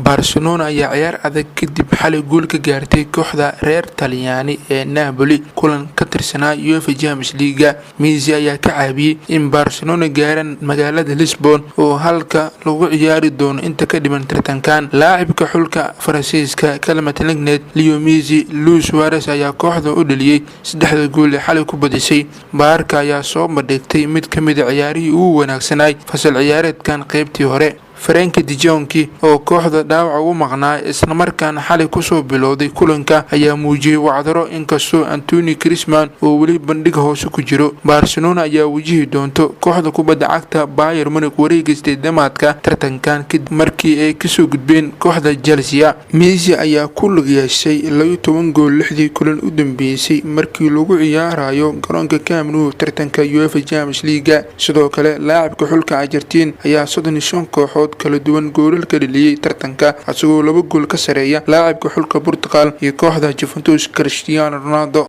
Barcelona ayaa ciyaar adag kadib xalay gool ka gaartay kooxda reer Talyaani ee Napoli kulan ka tirsanaa UEFA Champions League. Messi ayaa ka caawiyay in Barcelona gaaraan magaalada Lisbon oo halka lagu ciyaari doono inta ka dhiman tartankan. Laacibka xulka Faransiiska Kalmat Lenglet Leo Messi Luis Suarez ayaa kooxda u dhaliyay 3 gool ee xalay ku badisay. Barca ayaa soo bandhigtay mid ka mid ah ciyaarihii ugu wanaagsanaa fasal ciyaareedkan qaybtii hore. Frenkie de Jong oo kooxda dhaawac ugu maqnaa isla markaana xalay ku soo bilowday kulanka ayaa muujiyay wacdaro inkastoo Anthony Griezmann oo weli bandhig hoose ku jiro. Barcelona ayaa wajihi doonto kooxda kubadda cagta Bayern Munich wareegista dhamaadka tartankan kadib markii ay ka soo gudbeen kooxda Chelsea. Messi ayaa ku lug yeeshay 12 gool 6 kulan u dambeysay markii lagu ciyaarayo garoonka Camp Nou tartanka UEFA Champions League. Sidoo kale laacibka xulka Argentina ayaa 35 kooxood kala duwan goolal ka dhaliyay tartanka asagoo 2 gool ka sareeya laacibka xulka Portugal iyo kooxda Juventus Cristiano Ronaldo.